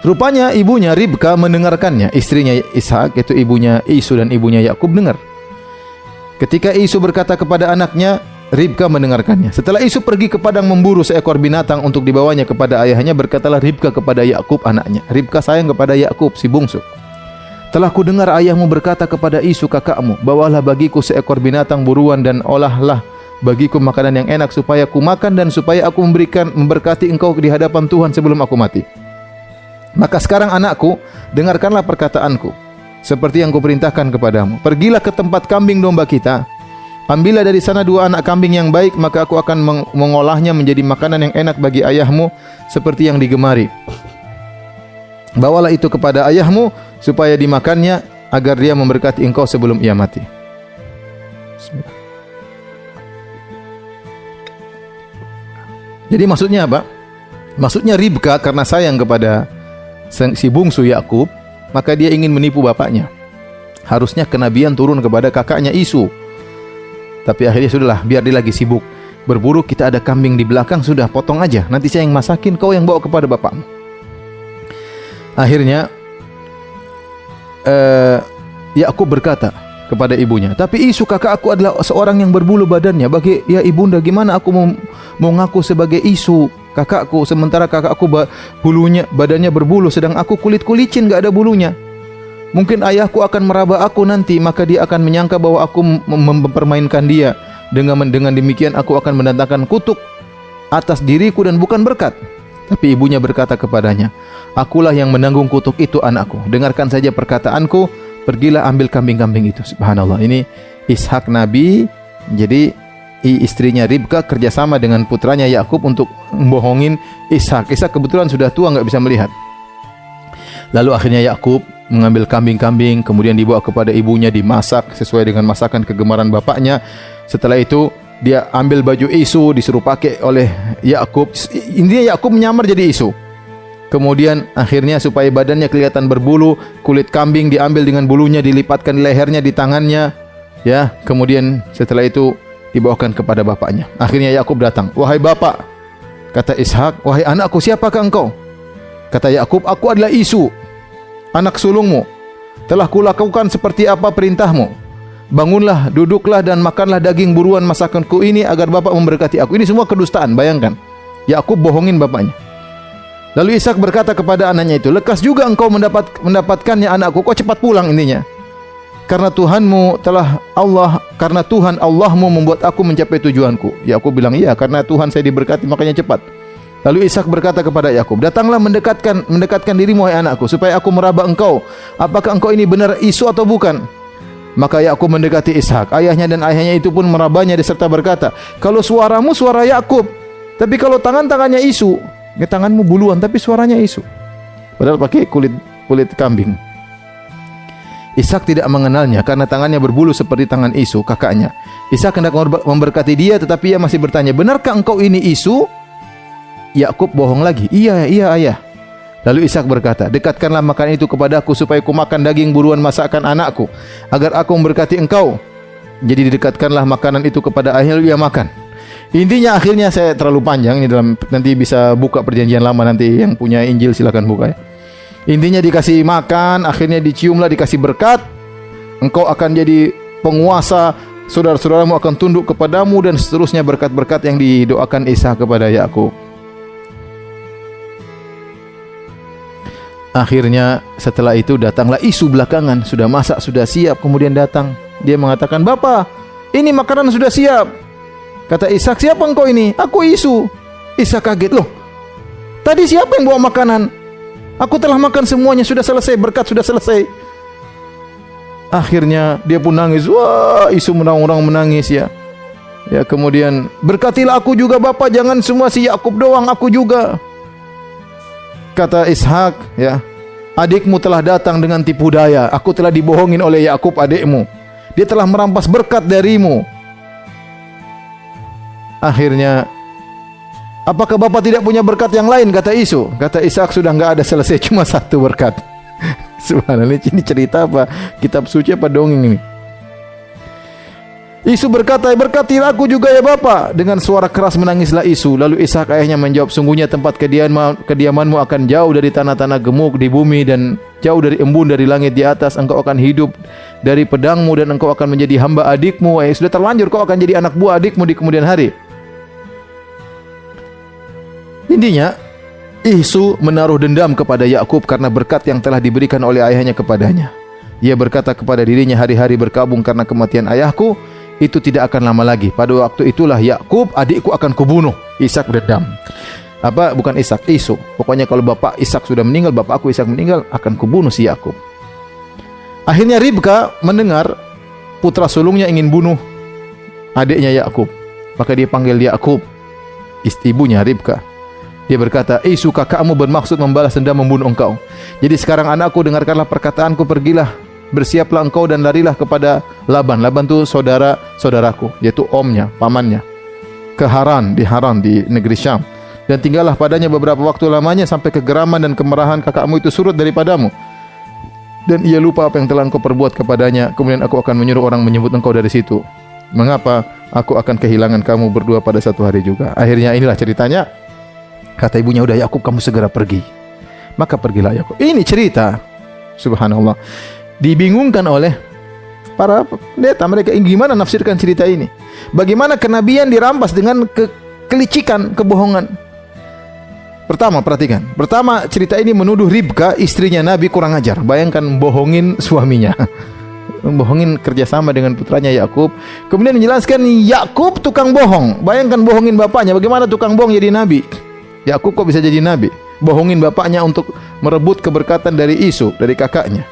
Rupanya ibunya Ribka mendengarkannya, istrinya Ishak, yaitu ibunya Isu dan ibunya Yakub dengar. Ketika Isu berkata kepada anaknya, Ribka mendengarkannya. Setelah Isu pergi ke padang memburu seekor binatang untuk dibawanya kepada ayahnya, berkatalah Ribka kepada Yakub anaknya. Ribka sayang kepada Yakub si bungsu. "Telah kudengar ayahmu berkata kepada Isu kakakmu, bawalah bagiku seekor binatang buruan dan olahlah bagiku makanan yang enak supaya aku makan dan supaya aku memberkati engkau di hadapan Tuhan sebelum aku mati. Maka sekarang anakku, dengarkanlah perkataanku, seperti yang kuperintahkan kepadamu. Pergilah ke tempat kambing domba kita, ambillah dari sana 2 anak kambing yang baik, maka aku akan mengolahnya menjadi makanan yang enak bagi ayahmu seperti yang digemari. Bawalah itu kepada ayahmu supaya dimakannya, agar dia memberkati engkau sebelum ia mati." Bismillah. Jadi maksudnya apa? Maksudnya Ribka karena sayang kepada si bungsu Yakub, maka dia ingin menipu bapaknya. Harusnya kenabian turun kepada kakaknya Isu. Tapi akhirnya sudahlah, biar dia lagi sibuk berburu, kita ada kambing di belakang, sudah potong aja. Nanti saya yang masakin, kau yang bawa kepada bapakmu. Akhirnya Yakub berkata kepada ibunya, tapi Isu kakak aku adalah seorang yang berbulu badannya. Bagi ya ibunda, gimana aku mau ngaku sebagai Isu kakakku, sementara kakakku bulunya badannya berbulu, sedang aku kulit-kulicin, gak ada bulunya. Mungkin ayahku akan meraba aku nanti, maka dia akan menyangka bahwa aku mempermainkan dia. Dengan demikian aku akan mendatangkan kutuk atas diriku dan bukan berkat. Tapi ibunya berkata kepadanya, akulah yang menanggung kutuk itu anakku. Dengarkan saja perkataanku, pergilah ambil kambing-kambing itu. Subhanallah, ini Ishak Nabi. Jadi istrinya Ribka kerjasama dengan putranya Yakub untuk membohongin Ishak. Ishak kebetulan sudah tua, nggak bisa melihat. Lalu akhirnya Yakub mengambil kambing-kambing, kemudian dibawa kepada ibunya, dimasak sesuai dengan masakan kegemaran bapaknya. Setelah itu dia ambil baju Isu, disuruh pakai oleh Yakub. Intinya Yakub menyamar jadi Isu. Kemudian akhirnya supaya badannya kelihatan berbulu, kulit kambing diambil dengan bulunya, dilipatkan di lehernya, di tangannya, ya. Kemudian setelah itu dibawakan kepada bapaknya. Akhirnya Yakub datang. Wahai bapak, kata Ishak, wahai anakku, siapakah engkau? Kata Yakub, aku adalah Isu, anak sulungmu. Telah kulakukan seperti apa perintahmu. Bangunlah, duduklah dan makanlah daging buruan masakanku ini agar bapak memberkati aku. Ini semua kedustaan, bayangkan. Yakub bohongin bapaknya. Lalu Ishak berkata kepada anaknya itu, lekas juga engkau mendapatkannya anakku. Kau cepat pulang intinya. Karena Tuhan Allahmu membuat aku mencapai tujuanku. Yakub bilang, iya, karena Tuhan saya diberkati makanya cepat. Lalu Ishak berkata kepada Yakub, datanglah mendekatkan dirimu hai anakku, supaya aku meraba engkau. Apakah engkau ini benar Isu atau bukan? Maka Yakub mendekati Ishak. Ayahnya dan ayahnya itu pun merabanya serta berkata, kalau suaramu suara Yakub, tapi kalau tangannya Isu, ya tanganmu buluan tapi suaranya Isu. Padahal pakai kulit kambing. Ishak tidak mengenalnya karena tangannya berbulu seperti tangan Isu, kakaknya. Ishak hendak memberkati dia, tetapi ia masih bertanya, benarkah engkau ini Isu? Yakub bohong lagi. Iya ayah. Lalu Ishak berkata, dekatkanlah makanan itu kepadaku supaya ku makan daging buruan masakan anakku, agar aku memberkati engkau. Jadi didekatkanlah makanan itu kepada ayah, lalu ia makan. Intinya akhirnya saya terlalu panjang ini, nanti bisa buka perjanjian lama, nanti yang punya Injil silakan buka ya. Intinya dikasih makan, akhirnya diciumlah, dikasih berkat. Engkau akan jadi penguasa, saudara-saudaramu akan tunduk kepadamu, dan seterusnya berkat-berkat yang didoakan Ishak kepada Yakub. Akhirnya setelah itu datanglah Isu belakangan, sudah masak, sudah siap, kemudian datang. Dia mengatakan, "Bapak, ini makanan sudah siap." Kata Ishak, "Siapa engkau ini?" "Aku Isu." Ishak kaget, "Loh, tadi siapa yang bawa makanan? Aku telah makan semuanya, sudah selesai, berkat sudah selesai." Akhirnya dia pun nangis. Wah, Isu orang menangis ya. Ya, kemudian, "Berkatilah aku juga Bapak, jangan semua si Yakub doang, aku juga." Kata Ishak, ya, "Adikmu telah datang dengan tipu daya. Aku telah dibohongin oleh Yakub adikmu. Dia telah merampas berkat darimu." Akhirnya, "Apakah Bapak tidak punya berkat yang lain?" kata Isu. Kata Ishak, "Sudah enggak ada, selesai, cuma satu berkat." Subhanallah, ini cerita apa? Kitab suci apa dongeng ini? Isu berkata, "Berkatilah aku juga ya Bapak." Dengan suara keras menangislah Isu. Lalu Ishak ayahnya menjawab, "Sungguhnya tempat kediamanmu akan jauh dari tanah-tanah gemuk di bumi dan jauh dari embun dari langit di atas. Engkau akan hidup dari pedangmu dan engkau akan menjadi hamba adikmu. Sudah terlanjur kau akan jadi anak buah adikmu di kemudian hari." Intinya, Isu menaruh dendam kepada Yakub karena berkat yang telah diberikan oleh ayahnya kepadanya. Ia berkata kepada dirinya, hari-hari berkabung karena kematian ayahku itu tidak akan lama lagi. Pada waktu itulah Yakub adikku akan kubunuh. Ishak berdendam. Bukan Ishak, Isu. Pokoknya kalau bapak Ishak sudah meninggal, bapak aku Ishak meninggal, akan kubunuh si Yakub. Akhirnya Ribka mendengar putra sulungnya ingin bunuh adiknya Yakub. Maka dia panggil Yakub, ibunya Ribka. Dia berkata, "Isu kakakmu bermaksud membalas dendam membunuh engkau. Jadi sekarang anakku, dengarkanlah perkataanku, pergilah, bersiaplah engkau dan larilah kepada Laban." Laban itu saudaraku, yaitu omnya, pamannya. Ke Haran di negeri Syam. Dan tinggallah padanya beberapa waktu lamanya sampai kegeraman dan kemarahan kakakmu itu surut daripadamu. dan ia lupa apa yang telah engkau perbuat kepadanya. Kemudian aku akan menyuruh orang menyebut engkau dari situ. Mengapa aku akan kehilangan kamu berdua pada satu hari juga? Akhirnya inilah ceritanya. Kata ibunya, udah Yakub, kamu segera pergi. Maka pergilah Yakub. Ini cerita, subhanallah, dibingungkan oleh para pendeta. Mereka gimana nafsirkan cerita ini? Bagaimana kenabian dirampas dengan kelicikan, kebohongan? Pertama, perhatikan. Pertama, cerita ini menuduh Ribka, istrinya Nabi, kurang ajar. Bayangkan bohongin suaminya. Bohongin kerjasama dengan putranya Yakub. Kemudian menjelaskan Yakub tukang bohong. Bayangkan bohongin bapaknya. Bagaimana tukang bohong jadi Nabi? Yakub kok bisa jadi Nabi? Bohongin bapaknya untuk merebut keberkatan dari Isu, dari kakaknya.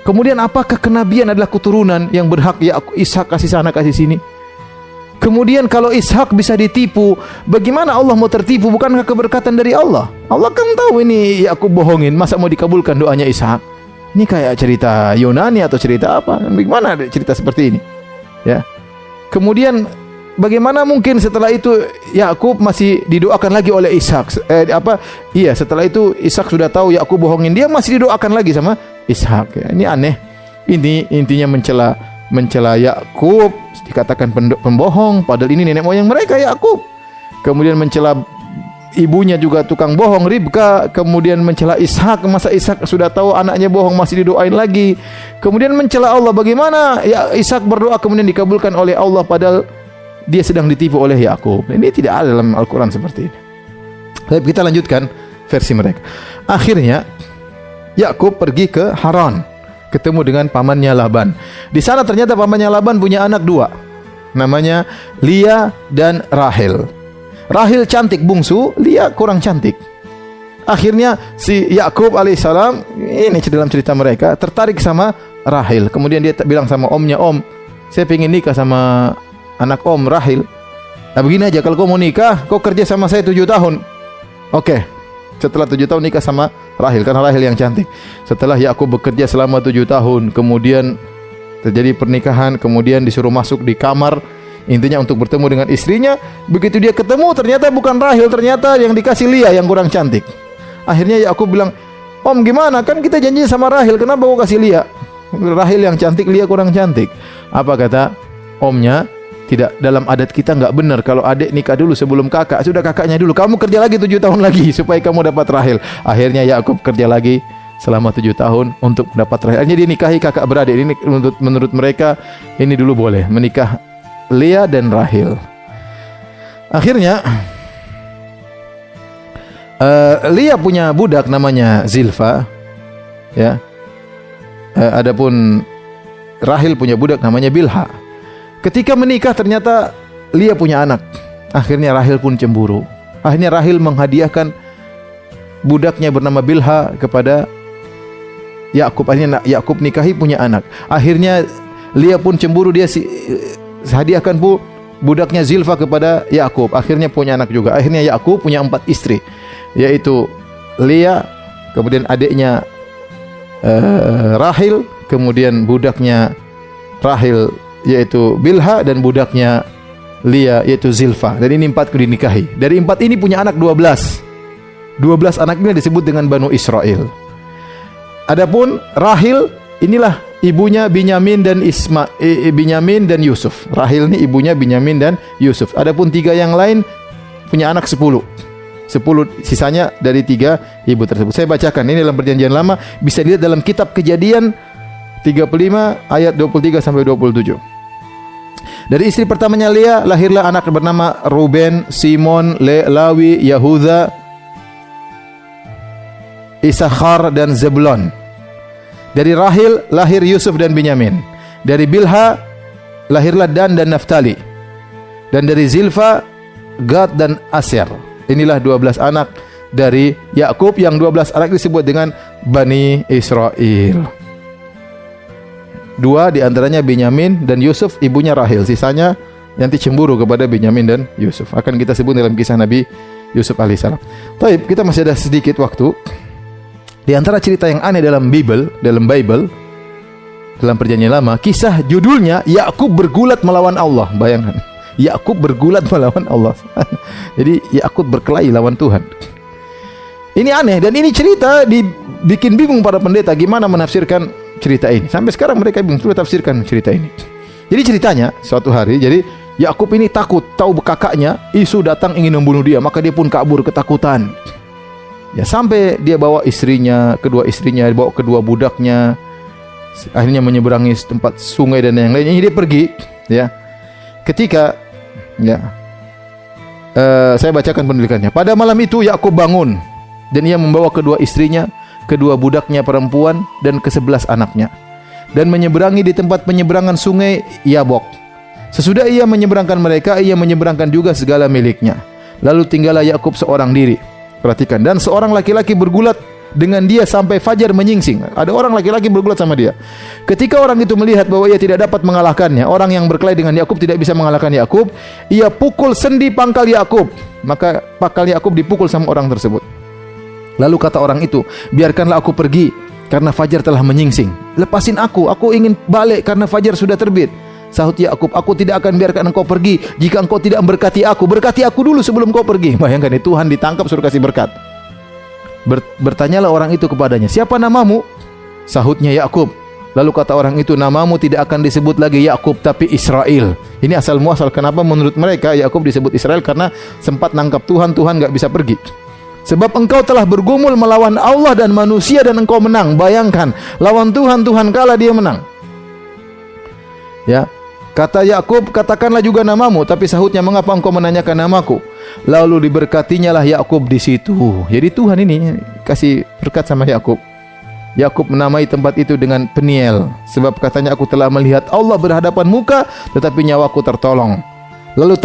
Kemudian apakah kenabian adalah keturunan yang berhak Ishak kasih sana kasih sini? Kemudian kalau Ishak bisa ditipu, bagaimana Allah mau tertipu? Bukankah keberkatan dari Allah? Allah kan tahu ini Yakub bohongin, masa mau dikabulkan doanya Ishak? Ini kayak cerita Yunani atau cerita apa? Bagaimana ada cerita seperti ini? Ya. Kemudian bagaimana mungkin setelah itu Yakub masih didoakan lagi oleh Ishak? Iya, setelah itu Ishak sudah tahu Yakub bohongin, dia masih didoakan lagi sama Ishak. Ya, ini aneh. Ini intinya mencela Yakub, dikatakan pembohong, padahal ini nenek moyang mereka Yakub. Kemudian mencela ibunya juga tukang bohong, Ribka. Kemudian mencela Ishak, masa Ishak sudah tahu anaknya bohong masih didoain lagi. Kemudian mencela Allah, bagaimana ya Ishak berdoa kemudian dikabulkan oleh Allah padahal dia sedang ditipu oleh Yakub. Ini tidak ada dalam Al-Quran seperti ini. Baik, kita lanjutkan versi mereka. Akhirnya Yakub pergi ke Haran, ketemu dengan pamannya Laban. Di sana ternyata pamannya Laban punya anak dua, namanya Lia dan Rahel. Rahel cantik bungsu, Lia kurang cantik. Akhirnya si Yakub alaihissalam, ini dalam cerita mereka, tertarik sama Rahel. Kemudian dia bilang sama omnya, Om, saya pengen nikah sama anak Om Rahel. Nah begini aja, kalau kau mau nikah, kau kerja sama saya 7 tahun. Oke. Setelah 7 tahun nikah sama Rahel, karena Rahel yang cantik. Setelah Yakub bekerja selama 7 tahun, kemudian terjadi pernikahan, kemudian disuruh masuk di kamar, intinya untuk bertemu dengan istrinya. Begitu dia ketemu, ternyata bukan Rahel, ternyata yang dikasih Lia yang kurang cantik. Akhirnya Yakub bilang, Om gimana, kan kita janji sama Rahel, kenapa kau kasih Lia? Rahel yang cantik, Lia kurang cantik. Apa kata omnya? Tidak, dalam adat kita enggak benar kalau adik nikah dulu sebelum kakak. Sudah kakaknya dulu, kamu kerja lagi 7 tahun lagi supaya kamu dapat Rahel. Akhirnya Yakub kerja lagi selama 7 tahun untuk mendapat Rahel. Akhirnya dia nikahi kakak beradik. Ini menurut mereka ini dulu boleh menikah Lia dan Rahel. Akhirnya Lia punya budak namanya Zilfa, ya. Adapun Rahel punya budak namanya Bilha. Ketika menikah ternyata Lia punya anak. Akhirnya Rahel pun cemburu. Akhirnya Rahel menghadiahkan budaknya bernama Bilha kepada Yakub. Akhirnya Yakub nikahi punya anak. Akhirnya Lia pun cemburu, dia hadiahkan pun budaknya Zilfa kepada Yakub. Akhirnya punya anak juga. Akhirnya Yakub punya 4 istri, yaitu Lia, kemudian adiknya Rahel, kemudian budaknya Rahel yaitu Bilha, dan budaknya Lia yaitu Zilfa. Dan ini 4 dinikahi. Dari 4 ini punya anak 12. 12 anak ini disebut dengan Banu Israel. Adapun Rahel, inilah ibunya Binyamin dan Binyamin dan Yusuf. Rahel ini ibunya Binyamin dan Yusuf. Adapun 3 yang lain punya anak 10. 10 sisanya dari 3 ibu tersebut. Saya bacakan ini dalam Perjanjian Lama, bisa dilihat dalam kitab Kejadian 35 ayat 23 sampai 27. Dari istri pertamanya Lia lahirlah anak bernama Ruben, Simon, Lawi, Yahuda, Isakhar dan Zebulon. Dari Rahel lahir Yusuf dan Binyamin. Dari Bilha lahirlah Dan dan Naftali. Dan dari Zilfa Gad dan Aser. Inilah 12 anak dari Yakub, yang 12 anak disebut dengan Bani Israel. 2 diantaranya Binyamin dan Yusuf, ibunya Rahel. Sisanya nanti cemburu kepada Binyamin dan Yusuf. Akan kita sebut dalam kisah Nabi Yusuf alaihissalam. Baik, kita masih ada sedikit waktu. Di antara cerita yang aneh dalam Bible, dalam Perjanjian Lama, kisah judulnya Yakub bergulat melawan Allah. Bayangkan, Yakub bergulat melawan Allah. Jadi Yakub berkelahi lawan Tuhan. Ini aneh, dan ini cerita dibikin bingung para pendeta gimana menafsirkan cerita ini. Sampai sekarang mereka bingung coba tafsirkan cerita ini. Jadi ceritanya suatu hari, jadi Yakub ini takut tahu kakaknya Isu datang ingin membunuh dia, maka dia pun kabur ketakutan. Ya, sampai dia bawa istrinya, kedua istrinya, bawa kedua budaknya, akhirnya menyeberangi tempat sungai dan yang lainnya. Dia pergi, ya. Ketika, ya, saya bacakan penulisannya. Pada malam itu Yakub bangun dan ia membawa kedua istrinya, kedua budaknya perempuan dan ke-11 anaknya, dan menyeberangi di tempat penyeberangan sungai Yabok. Sesudah ia menyeberangkan mereka, ia menyeberangkan juga segala miliknya. Lalu tinggallah Yakub seorang diri. Perhatikan, dan seorang laki-laki bergulat dengan dia sampai fajar menyingsing. Ada orang laki-laki bergulat sama dia. Ketika orang itu melihat bahwa ia tidak dapat mengalahkannya, orang yang berkelahi dengan Yakub tidak bisa mengalahkan Yakub, ia pukul sendi pangkal Yakub. Maka pangkal Yakub dipukul sama orang tersebut. Lalu kata orang itu, biarkanlah aku pergi karena fajar telah menyingsing. Lepasin aku ingin balik karena fajar sudah terbit. Sahut Yakub, aku tidak akan biarkan engkau pergi jika engkau tidak memberkati aku. Berkati aku dulu sebelum kau pergi. Bayangkan, Tuhan ditangkap suruh kasih berkat. Bertanyalah orang itu kepadanya, siapa namamu? Sahutnya Yakub. Lalu kata orang itu, namamu tidak akan disebut lagi Yakub tapi Israel. Ini asal muasal kenapa menurut mereka Yakub disebut Israel, karena sempat nangkap Tuhan nggak bisa pergi. Sebab engkau telah bergumul melawan Allah dan manusia dan engkau menang. Bayangkan, lawan Tuhan kalah, dia menang. Ya, kata Yakub, katakanlah juga namamu. Tapi sahutnya, mengapa engkau menanyakan namaku? Lalu diberkatinya lah Yakub di situ. Jadi Tuhan ini kasih berkat sama Yakub. Yakub menamai tempat itu dengan Peniel, sebab katanya, aku telah melihat Allah berhadapan muka, tetapi nyawaku tertolong. Lalu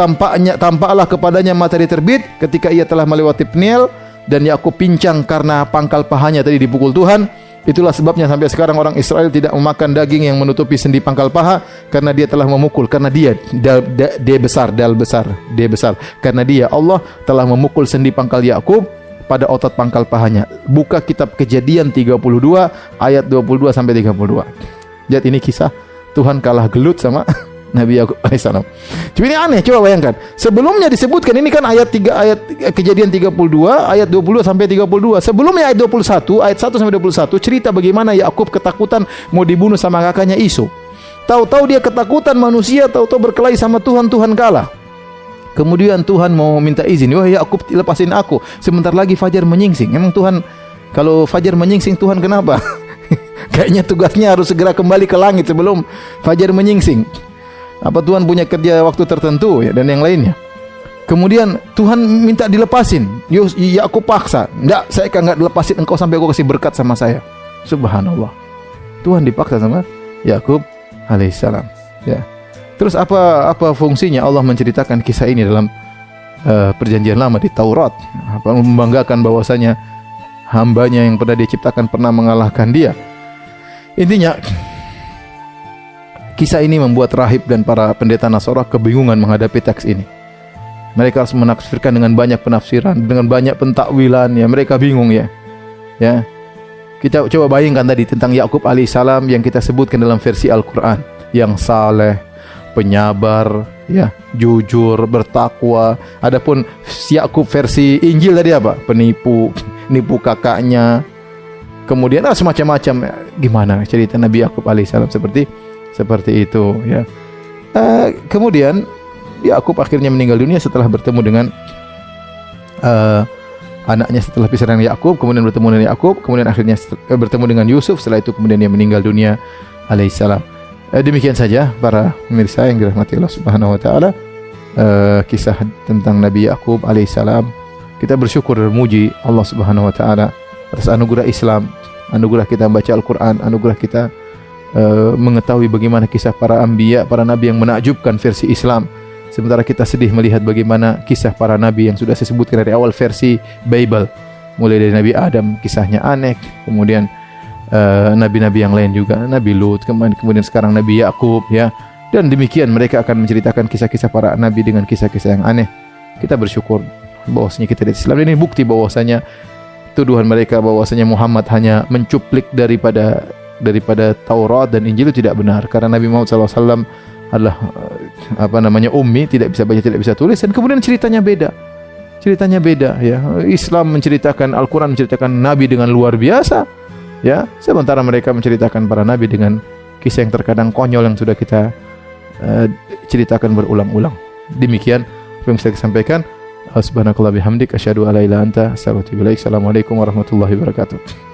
tampaklah kepadanya matahari terbit ketika ia telah melewati Peniel, dan Yakub pincang karena pangkal pahanya tadi dipukul Tuhan. Itulah sebabnya sampai sekarang orang Israel tidak memakan daging yang menutupi sendi pangkal paha, karena dia telah memukul, karena dia D besar, karena dia Allah telah memukul sendi pangkal Yakub pada otot pangkal pahanya. Buka kitab Kejadian 32 ayat 22 sampai 32. Lihat, ini kisah Tuhan kalah gelut sama Nabi Yakub alaihissalam. Cuma ini aneh, coba bayangkan. Sebelumnya disebutkan, ini kan ayat Kejadian 32 ayat 22 sampai 32. Sebelumnya ayat 21 ayat 1 sampai 21 cerita bagaimana Yakub ketakutan mau dibunuh sama kakaknya Isu. Tahu-tahu dia ketakutan manusia, tahu-tahu berkelahi sama Tuhan kalah. Kemudian Tuhan mau minta izin, wah Yakub, lepasin aku, sebentar lagi fajar menyingsing. Emang Tuhan, kalau fajar menyingsing Tuhan kenapa? Kayaknya tugasnya harus segera kembali ke langit sebelum fajar menyingsing. Apa Tuhan punya kerja waktu tertentu ya, dan yang lainnya. Kemudian Tuhan minta dilepasin. Yakub paksa, enggak, saya enggak dilepasin engkau sampai aku kasih berkat sama saya. Subhanallah, Tuhan dipaksa sama Yakub alaihissalam. Ya. Terus apa fungsinya Allah menceritakan kisah ini dalam perjanjian lama di Taurat? Apa membanggakan bahwasanya hambanya yang pernah diciptakan pernah mengalahkan dia. Intinya, kisah ini membuat rahib dan para pendeta Nasara kebingungan menghadapi teks ini. Mereka harus menafsirkan dengan banyak penafsiran, dengan banyak pentakwilan, ya mereka bingung ya. Ya. Kita coba bayangkan tadi tentang Yakub alaihissalam yang kita sebutkan dalam versi Al-Qur'an, yang saleh, penyabar, ya, jujur, bertakwa. Adapun Yakub versi Injil tadi apa? Penipu, nipu kakaknya. Kemudian semacam-macam. Gimana cerita Nabi Yakub alaihissalam seperti itu, ya. Kemudian Yakub akhirnya meninggal dunia setelah bertemu dengan anaknya setelah pisah dengan Yakub, kemudian bertemu dengan Yakub, kemudian akhirnya bertemu dengan Yusuf. Setelah itu kemudian dia meninggal dunia alaihissalam. Demikian saja para pemirsa yang dirahmati Allah Subhanahu wa taala, kisah tentang Nabi Yakub alaihissalam. Kita bersyukur dan memuji Allah Subhanahu wa taala atas anugerah Islam, anugerah kita membaca Al-Qur'an, anugerah kita mengetahui bagaimana kisah para anbiya, para nabi yang menakjubkan versi Islam. Sementara kita sedih melihat bagaimana kisah para nabi yang sudah saya sebutkan dari awal versi Bible. Mulai dari Nabi Adam, kisahnya aneh. Kemudian nabi-nabi yang lain juga, Nabi Lut, kemudian sekarang Nabi Yakub, ya. Dan demikian mereka akan menceritakan kisah-kisah para nabi dengan kisah-kisah yang aneh. Kita bersyukur bahwasanya kita di Islam ini bukti bahwasanya tuduhan mereka bahwasanya Muhammad hanya mencuplik daripada Taurat dan Injil itu tidak benar, karena Nabi Muhammad SAW adalah ummi, tidak bisa baca, tidak bisa tulis, dan kemudian ceritanya beda ya. Islam menceritakan, Al-Quran menceritakan Nabi dengan luar biasa, Ya, sementara mereka menceritakan para nabi dengan kisah yang terkadang konyol yang sudah kita ceritakan berulang-ulang. Demikian apa yang bisa saya sampaikan. Subhanakallah bihamdik asyhadu alla ilaha illa anta astaghfiruka wa atubu ilaik. Assalamualaikum warahmatullahi wabarakatuh.